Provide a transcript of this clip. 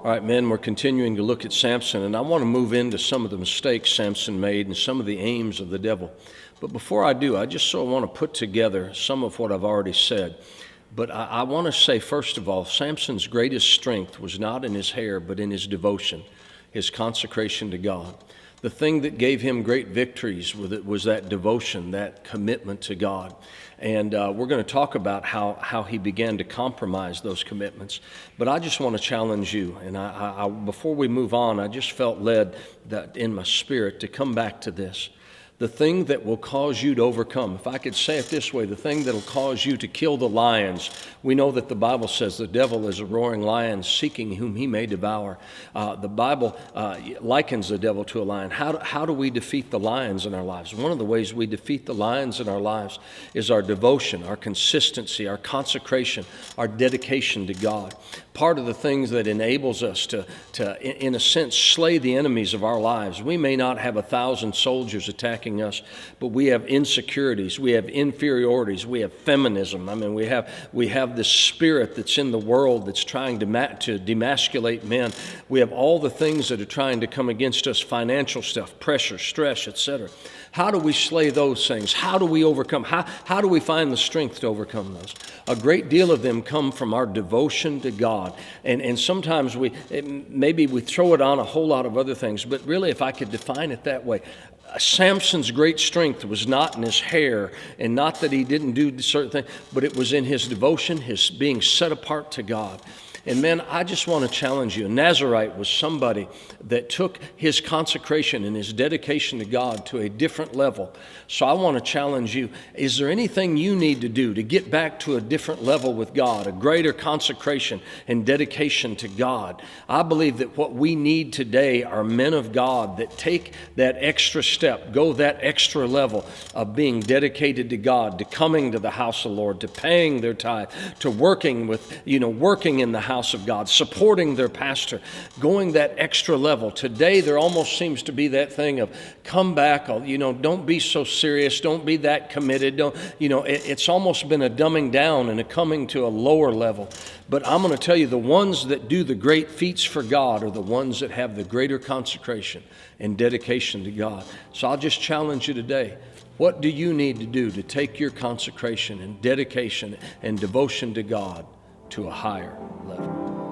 All right, men, we're continuing to look at Samson, and I want to move into some of the mistakes Samson made and some of the aims of the devil. But before I do, I just sort of want to put together some of what I've already said. But I want to say, first of all, Samson's greatest strength was not in his hair, but in his devotion, his consecration to God. The thing that gave him great victories was that devotion, that commitment to God. And we're going to talk about how he began to compromise those commitments. But I just want to challenge you. And before we move on, I just felt led that in my spirit to come back to this. The thing that will cause you to overcome, if I could say it this way, the thing that will cause you to kill the lions. We know that the Bible says the devil is a roaring lion seeking whom he may devour. The Bible likens the devil to a lion. How do we defeat the lions in our lives? One of the ways we defeat the lions in our lives is our devotion, our consistency, our consecration, our dedication to God. Part of the things that enables us to, in a sense, slay the enemies of our lives. We may not have 1,000 soldiers attacking us, but we have insecurities, we have inferiorities, we have feminism. I mean, we have this spirit that's in the world that's trying to demasculate men. We have all the things that are trying to come against us, financial stuff, pressure, stress, etc. How do we slay those things? How do we overcome? How do we find the strength to overcome those? A great deal of them come from our devotion to God. And sometimes maybe we throw it on a whole lot of other things, but really if I could define it that way, Samson's great strength was not in his hair, and not that he didn't do certain things, but it was in his devotion, his being set apart to God. And men, I just want to challenge you. A Nazarite was somebody that took his consecration and his dedication to God to a different level. So I want to challenge you. Is there anything you need to do to get back to a different level with God, a greater consecration and dedication to God? I believe that what we need today are men of God that take that extra step, go that extra level of being dedicated to God, to coming to the house of the Lord, to paying their tithe, to working in the house of God, supporting their pastor, going that extra level. Today, there almost seems to be that thing of come back, don't be so serious, don't be that committed. It's almost been a dumbing down and a coming to a lower level. But I'm going to tell you, the ones that do the great feats for God are the ones that have the greater consecration and dedication to God. So I'll just challenge you today. What do you need to do to take your consecration and dedication and devotion to God to a higher level?